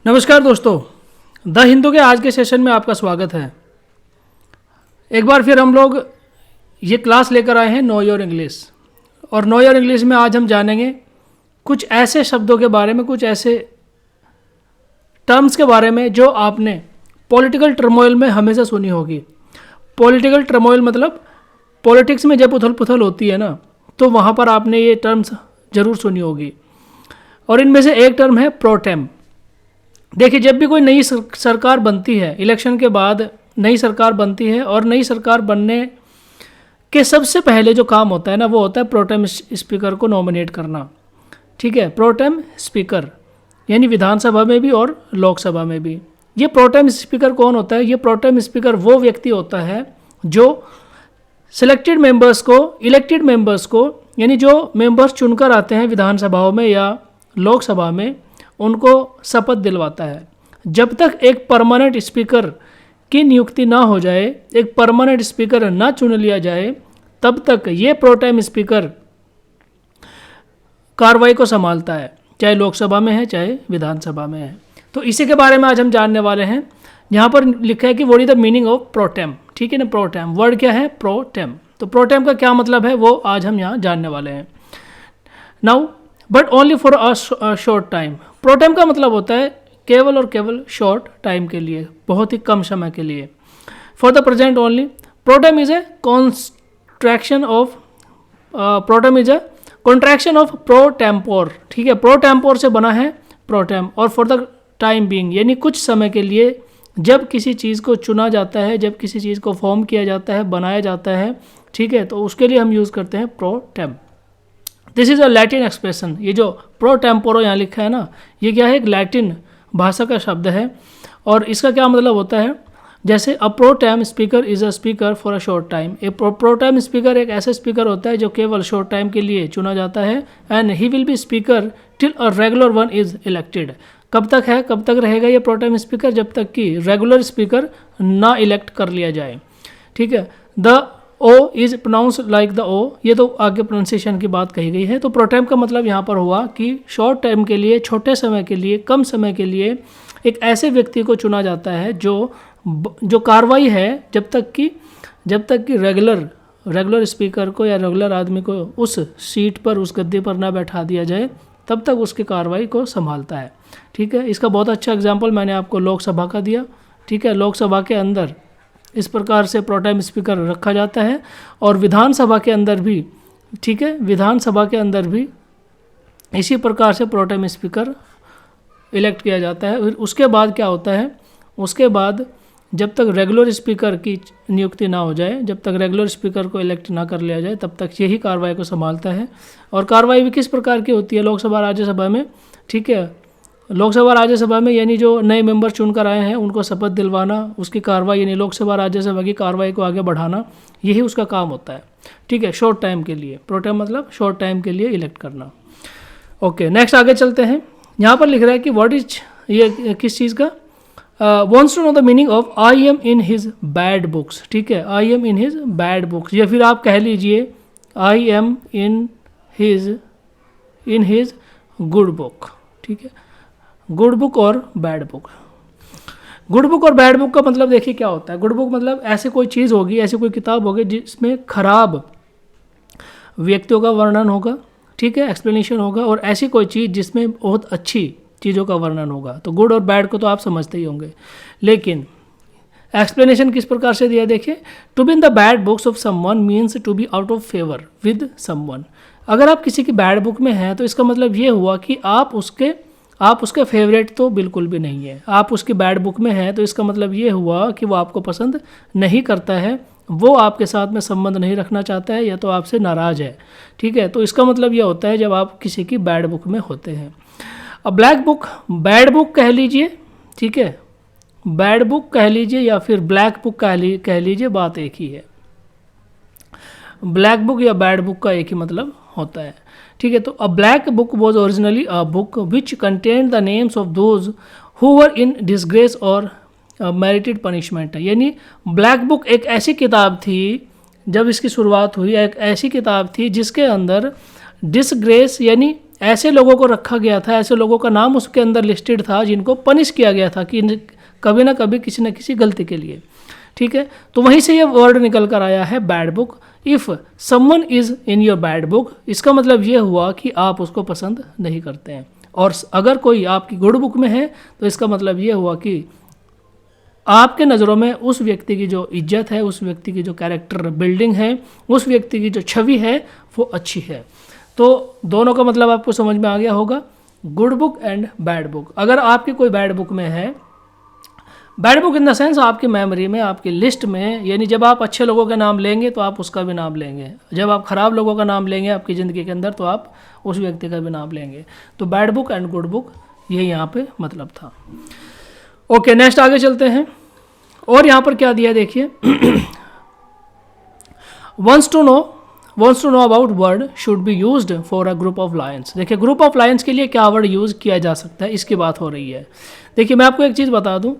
नमस्कार दोस्तों, द हिंदू के आज के सेशन में आपका स्वागत है। एक बार फिर हम लोग ये क्लास लेकर आए हैं नो योर इंग्लिश। और नो योर इंग्लिश में आज हम जानेंगे कुछ ऐसे शब्दों के बारे में, कुछ ऐसे टर्म्स के बारे में जो आपने पॉलिटिकल टर्मोइल में हमेशा सुनी होगी। पॉलिटिकल टर्मोइल मतलब पॉलिटिक्स में जब उथल पुथल होती है ना, तो वहाँ पर आपने ये टर्म्स ज़रूर सुनी होगी। और इनमें से एक टर्म है प्रोटेम। देखिए, जब भी कोई नई सरकार बनती है, इलेक्शन के बाद नई सरकार बनती है और नई सरकार बनने के सबसे पहले जो काम होता है ना, वो होता है प्रोटेम स्पीकर को नॉमिनेट करना। ठीक है, प्रोटेम स्पीकर यानी विधानसभा में भी और लोकसभा में भी। ये प्रोटेम स्पीकर कौन होता है? ये प्रोटेम स्पीकर वो व्यक्ति होता है जो सिलेक्टेड मेंबर्स को, इलेक्टेड मेंबर्स को, यानी जो मेंबर्स चुनकर आते हैं विधानसभाओं में या लोकसभा में, उनको शपथ दिलवाता है। जब तक एक परमानेंट स्पीकर की नियुक्ति ना हो जाए, एक परमानेंट स्पीकर ना चुन लिया जाए, तब तक ये प्रोटेम स्पीकर कार्रवाई को संभालता है, चाहे लोकसभा में है चाहे विधानसभा में है। तो इसी के बारे में आज हम जानने वाले हैं। यहाँ पर लिखा है कि what is the meaning of pro tem. ठीक है ना, प्रोटेम वर्ड क्या है? प्रोटेम। तो प्रोटेम का क्या मतलब है वो आज हम यहाँ जानने वाले हैं। Now but only for a short time. Pro tem का मतलब होता है केवल और केवल शॉर्ट टाइम के लिए, बहुत ही कम समय के लिए। For the present only. Protem is a contraction of pro tempore. ठीक है, प्रो टेम्पोर से बना है प्रोटेम। और फॉर द टाइम बीइंग यानी कुछ समय के लिए, जब किसी चीज़ को चुना जाता है, जब किसी चीज़ को फॉर्म किया जाता है, बनाया जाता है, ठीक है, तो उसके लिए हम यूज़ करते हैं pro tem. This is a Latin expression. ये जो प्रो टेम्पोरो यहाँ लिखा है ना, ये क्या है? एक लैटिन भाषा का शब्द है। और इसका क्या मतलब होता है? जैसे a pro tem speaker is a speaker for a short time. A pro tem speaker एक ऐसा स्पीकर होता है जो केवल शॉर्ट टाइम के लिए चुना जाता है। And he will be speaker till a regular one is elected. कब तक है, कब तक रहेगा ये प्रो टेम स्पीकर? जब तक कि रेगुलर स्पीकर ना इलेक्ट कर लिया जाए। ठीक है, the O is pronounce like the O. ये तो आगे प्रोनाउंसिएशन की बात कही गई है। तो प्रोटेम का मतलब यहाँ पर हुआ कि शॉर्ट टाइम के लिए, छोटे समय के लिए, कम समय के लिए एक ऐसे व्यक्ति को चुना जाता है जो कार्रवाई है, जब तक कि रेगुलर स्पीकर को या रेगुलर आदमी को उस सीट पर, उस गद्दे पर ना बैठा दिया जाए, तब तक उसकी कार्रवाई को संभालता है। ठीक है, इसका बहुत अच्छा एग्जाम्पल मैंने आपको लोकसभा का दिया। ठीक है, लोकसभा के अंदर इस प्रकार से प्रोटेम स्पीकर रखा जाता है। और विधानसभा के अंदर भी, ठीक है, विधानसभा के अंदर भी इसी प्रकार से प्रोटेम स्पीकर इलेक्ट किया जाता है। फिर उसके बाद क्या होता है? उसके बाद जब तक रेगुलर स्पीकर की नियुक्ति ना हो जाए, जब तक रेगुलर स्पीकर को इलेक्ट ना कर लिया जाए, तब तक यही कार्रवाई को संभालता है। और कार्रवाई भी किस प्रकार की होती है लोकसभा राज्यसभा में? ठीक है, लोकसभा राज्यसभा में यानी जो नए मेंबर चुनकर आए हैं उनको शपथ दिलवाना, उसकी कार्रवाई यानी लोकसभा राज्यसभा की कार्रवाई को आगे बढ़ाना, यही उसका काम होता है। ठीक है, शॉर्ट टाइम के लिए। प्रोटेम मतलब शॉर्ट टाइम के लिए इलेक्ट करना। ओके, नेक्स्ट आगे चलते हैं। यहाँ पर लिख रहा है कि व्हाट इज, ये किस चीज़ का? Wants to know the meaning of I am in his bad books. ठीक है, I am in his bad books, या फिर आप कह लीजिए I am in his good book. ठीक है, गुड बुक और बैड बुक। गुड बुक और बैड बुक का मतलब देखिए क्या होता है। गुड बुक मतलब ऐसे कोई चीज़ होगी, ऐसी कोई किताब होगी जिसमें खराब व्यक्तियों का वर्णन होगा, ठीक है, एक्सप्लेनेशन होगा। और ऐसी कोई चीज़ जिसमें बहुत अच्छी चीज़ों का वर्णन होगा। तो गुड और बैड को तो आप समझते ही होंगे, लेकिन एक्सप्लेनेशन किस प्रकार से दिया देखिए। To be in the bad books of someone means to be out of favour with someone. अगर आप किसी की बैड बुक में हैं तो इसका मतलब ये हुआ कि आप उसके फेवरेट तो बिल्कुल भी नहीं है। आप उसकी बैड बुक में हैं तो इसका मतलब ये हुआ कि वो आपको पसंद नहीं करता है, वो आपके साथ में संबंध नहीं रखना चाहता है, या तो आपसे नाराज़ है। ठीक है, तो इसका मतलब ये होता है जब आप किसी की बैड बुक में होते हैं। अब ब्लैक बुक, बैड बुक कह लीजिए, ठीक है, बैड बुक कह लीजिए या फिर ब्लैक बुक कह लीजिए, बात एक ही है। ब्लैक बुक या बैड बुक का एक ही मतलब होता है। ठीक है, तो अ black book was originally a book which contain the names of those who were in disgrace और मेरिटेड पनिशमेंट। यानी ब्लैक बुक एक ऐसी किताब थी, जब इसकी शुरुआत हुई, एक ऐसी किताब थी जिसके अंदर डिसग्रेस यानी ऐसे लोगों को रखा गया था, ऐसे लोगों का नाम उसके अंदर लिस्टेड था जिनको पनिश किया गया था कि कभी ना कभी किसी न किसी गलती के लिए, ठीक है। तो वहीं से ये वर्ड निकल कर आया है bad book. If someone is in your bad book, इसका मतलब ये हुआ कि आप उसको पसंद नहीं करते हैं, और अगर कोई आपकी गुड बुक में है तो इसका मतलब ये हुआ कि आपके नज़रों में उस व्यक्ति की जो इज्जत है, उस व्यक्ति की जो कैरेक्टर बिल्डिंग है, उस व्यक्ति की जो छवि है वो अच्छी है। तो दोनों का मतलब आपको समझ में आ गया होगा, good book and bad book. अगर आपकी कोई बैड बुक में है, bad book in the sense आपकी मेमोरी में, आपकी लिस्ट में, यानी जब आप अच्छे लोगों का नाम लेंगे तो आप उसका भी नाम लेंगे, जब आप ख़राब लोगों का नाम लेंगे आपकी ज़िंदगी के अंदर तो आप उस व्यक्ति का भी नाम लेंगे। तो bad book and good book ये यहाँ पे मतलब था। ओके, नेक्स्ट आगे चलते हैं। और यहाँ पर क्या दिया देखिए, once to know about word should be used for a group of lions. देखिए ग्रुप ऑफ लायंस के लिए क्या वर्ड यूज़ किया जा सकता है, इसकी बात हो रही है। देखिए मैं आपको एक चीज़ बता दूं,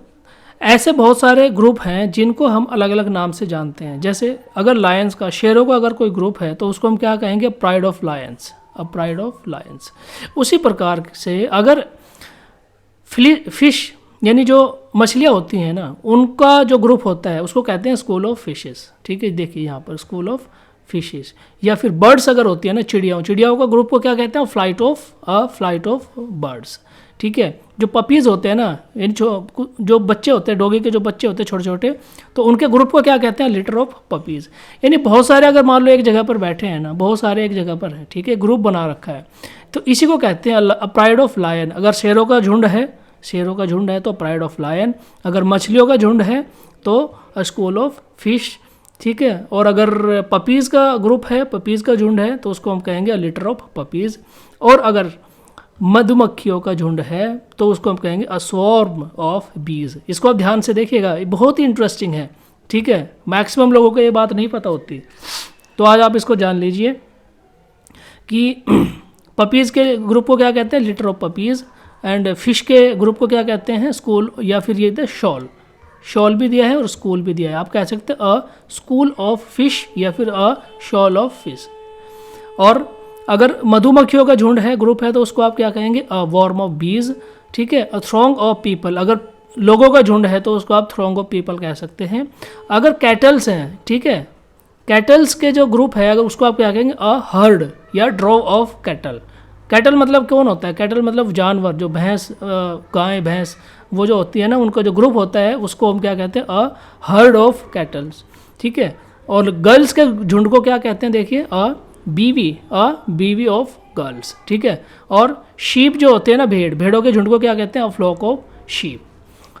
ऐसे बहुत सारे ग्रुप हैं जिनको हम अलग अलग नाम से जानते हैं। जैसे अगर लायंस का, शेरों का अगर कोई ग्रुप है तो उसको हम क्या कहेंगे, pride of Lions, a pride of Lions. उसी प्रकार से अगर फिश यानी जो मछलियाँ होती हैं ना, उनका जो ग्रुप होता है उसको कहते हैं स्कूल ऑफ फिशेस, ठीक है। देखिए यहाँ पर स्कूल ऑफ फिशेस। या फिर बर्ड्स अगर होती है ना, चिड़ियाओं का ग्रुप को क्या कहते हैं, फ्लाइट ऑफ बर्ड्स, ठीक है। जो पपीज़ होते हैं ना, यानी जो बच्चे होते हैं, डॉगी के जो बच्चे होते हैं छोटे छोटे, तो उनके ग्रुप को क्या कहते हैं, लिटर ऑफ पपीज़। यानी बहुत सारे अगर मान लो एक जगह पर बैठे हैं ना, बहुत सारे एक जगह पर हैं, ठीक है, ग्रुप बना रखा है, तो इसी को कहते हैं प्राइड ऑफ लायन। अगर शेरों का झुंड है तो प्राइड ऑफ लायन, अगर मछलियों का झुंड है तो स्कूल ऑफ फिश, ठीक है। और अगर पपीज़ का ग्रुप है, पपीज़ का झुंड है तो उसको हम कहेंगे लिटर ऑफ पपीज़। और अगर मधुमक्खियों का झुंड है तो उसको हम कहेंगे अ स्वॉर्म ऑफ बीज। इसको आप ध्यान से देखिएगा, ये बहुत ही इंटरेस्टिंग है, ठीक है। मैक्सिमम लोगों को ये बात नहीं पता होती, तो आज आप इसको जान लीजिए कि पपीज़ के ग्रुप को क्या कहते हैं, litre of puppies. And fish के ग्रुप को क्या कहते हैं, स्कूल, या फिर ये थे शॉल भी दिया है और स्कूल भी दिया है। आप कह सकते हैं अ स्कूल ऑफ फिश या फिर अ शॉल ऑफ फिश। और अगर मधुमक्खियों का झुंड है, ग्रुप है, तो उसको आप क्या कहेंगे, अ वॉर्म ऑफ बीज, ठीक है। अ थ्रॉन्ग ऑफ पीपल, अगर लोगों का झुंड है तो उसको आप थ्रॉन्ग ऑफ पीपल कह सकते हैं। अगर कैटल्स हैं, ठीक है, कैटल्स के जो ग्रुप है अगर उसको आप क्या कहेंगे, अ हर्ड या ड्रॉव ऑफ कैटल। कैटल मतलब कौन होता है, कैटल मतलब जानवर, जो भैंस, गाय भैंस वो जो होती है ना, उनका जो ग्रुप होता है उसको हम क्या कहते हैं, अ हर्ड ऑफ कैटल्स, ठीक है। और गर्ल्स के झुंड को क्या कहते हैं, देखिए अ बीवी ऑफ गर्ल्स, ठीक है। और शीप जो होते हैं ना, भेड़ों के झुंड को क्या कहते हैं, अ फ्लॉक ऑफ शीप।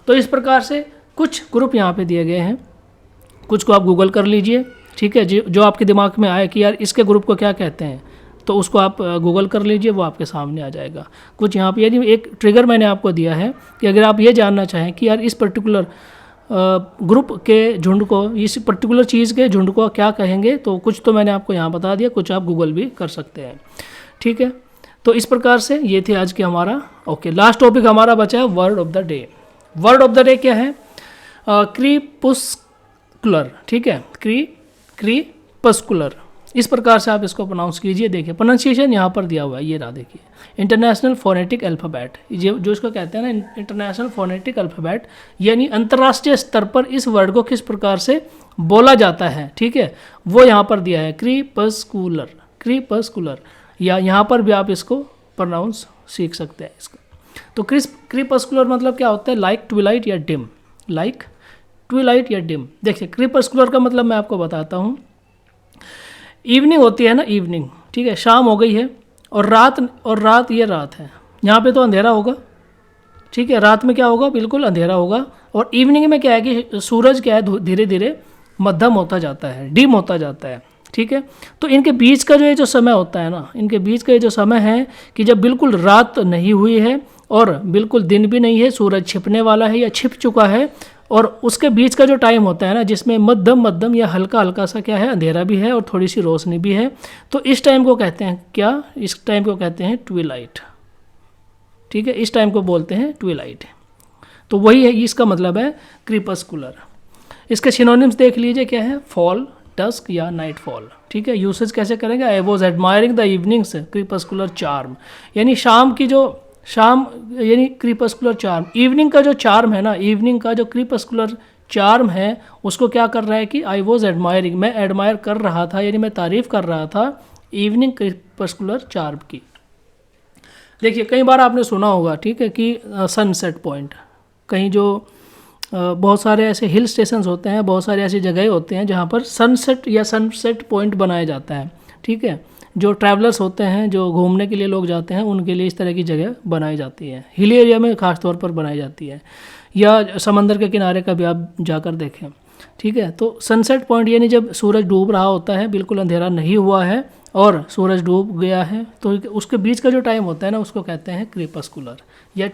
तो इस प्रकार से कुछ ग्रुप यहाँ पे दिए गए हैं, कुछ को आप गूगल कर लीजिए, ठीक है। जो आपके दिमाग में आए कि यार इसके ग्रुप को क्या कहते हैं, तो उसको आप गूगल कर लीजिए, वो आपके सामने आ जाएगा। कुछ यहाँ पे यानी एक ट्रिगर मैंने आपको दिया है कि अगर आप ये जानना चाहें कि यार इस पर्टिकुलर ग्रुप के झुंड को, इस पर्टिकुलर चीज़ के झुंड को क्या कहेंगे, तो कुछ तो मैंने आपको यहाँ बता दिया, कुछ आप गूगल भी कर सकते हैं, ठीक है। तो इस प्रकार से ये थे आज के हमारा। ओके, लास्ट टॉपिक हमारा बचा है word of the day. Word of the day क्या है, क्रीपस्कुलर, ठीक है, क्रीपस्कुलर। इस प्रकार से आप इसको प्रोनाउंस कीजिए। देखिए प्रोनाउंसिएशन यहाँ पर दिया हुआ है, ये रहा, देखिए इंटरनेशनल फोनेटिक अल्फ़ाबेट, जो इसको कहते हैं ना इंटरनेशनल फोनेटिक अल्फ़ाबेट, यानी अंतर्राष्ट्रीय स्तर पर इस वर्ड को किस प्रकार से बोला जाता है, ठीक है, वो यहाँ पर दिया है, क्रीपस्कुलर, या यहाँ पर भी आप इसको प्रोनाउंस सीख सकते हैं इसका। तो क्रीपस्कुलर मतलब क्या होता है, लाइक ट्विलाइट या डिम, लाइक ट्विलाइट या डिम। देखिए क्रीपस्कुलर का मतलब मैं आपको बताता हूँ। इवनिंग होती है ना, इवनिंग, ठीक है, शाम हो गई है, और रात ये रात है, यहाँ पे तो अंधेरा होगा, ठीक है, रात में क्या होगा, बिल्कुल अंधेरा होगा। और इवनिंग में क्या है कि सूरज क्या है, धीरे धीरे मध्यम होता जाता है, डिम होता जाता है, ठीक है। तो इनके बीच का जो ये जो समय होता है ना, इनके बीच का ये जो समय है कि जब बिल्कुल रात नहीं हुई है और बिल्कुल दिन भी नहीं है, सूरज छिपने वाला है या छिप चुका है, और उसके बीच का जो टाइम होता है ना, जिसमें मध्यम या हल्का हल्का सा क्या है, अंधेरा भी है और थोड़ी सी रोशनी भी है, तो इस टाइम को कहते हैं क्या, इस टाइम को कहते हैं ट्विलाइट, ठीक है, इस टाइम को बोलते हैं ट्विलाइट। तो वही है, इसका मतलब है क्रीपस्कुलर। इसके सिनोनिम्स देख लीजिए क्या है, फॉल, डस्क या नाइटफॉल। ठीक है, यूसेज कैसे करेंगे, I was admiring the evening's crepuscular charm, यानी शाम यानी क्रीपस्कुलर चार्म, इवनिंग का जो चार्म है ना, इवनिंग का जो क्रीपस्कुलर चार्म है उसको क्या कर रहा है कि आई वॉज एडमायरिंग, मैं एडमायर कर रहा था यानी मैं तारीफ़ कर रहा था इवनिंग क्रीपस्कुलर चार्म की। देखिए कई बार आपने सुना होगा, ठीक है, कि सनसेट पॉइंट, कहीं जो बहुत सारे ऐसे हिल स्टेशंस होते हैं, बहुत सारे ऐसी जगह होते हैं जहाँ पर सनसेट पॉइंट बनाया जाता है। ठीक है, जो ट्रैवलर्स होते हैं, जो घूमने के लिए लोग जाते हैं, उनके लिए इस तरह की जगह बनाई जाती है, हिल एरिया में ख़ास तौर पर बनाई जाती है, या समंदर के किनारे का भी आप जाकर देखें। ठीक है, तो सनसेट पॉइंट यानी जब सूरज डूब रहा होता है, बिल्कुल अंधेरा नहीं हुआ है और सूरज डूब गया है, तो उसके बीच का जो टाइम होता है ना, उसको कहते हैं क्रीपस्कुलर या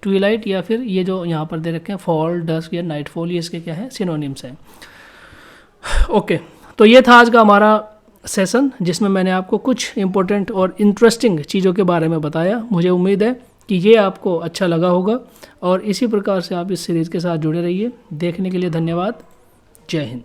ट्विलाइट या फिर ये जो यहाँ पर दे रखे हैं फॉल, डस्क या नाइटफॉल, ये इसके क्या है, सिनोनिम्स हैं। ओके, तो ये था आज का हमारा सेशन जिसमें मैंने आपको कुछ इंपॉर्टेंट और इंटरेस्टिंग चीज़ों के बारे में बताया। मुझे उम्मीद है कि ये आपको अच्छा लगा होगा और इसी प्रकार से आप इस सीरीज़ के साथ जुड़े रहिए। देखने के लिए धन्यवाद। जय हिंद।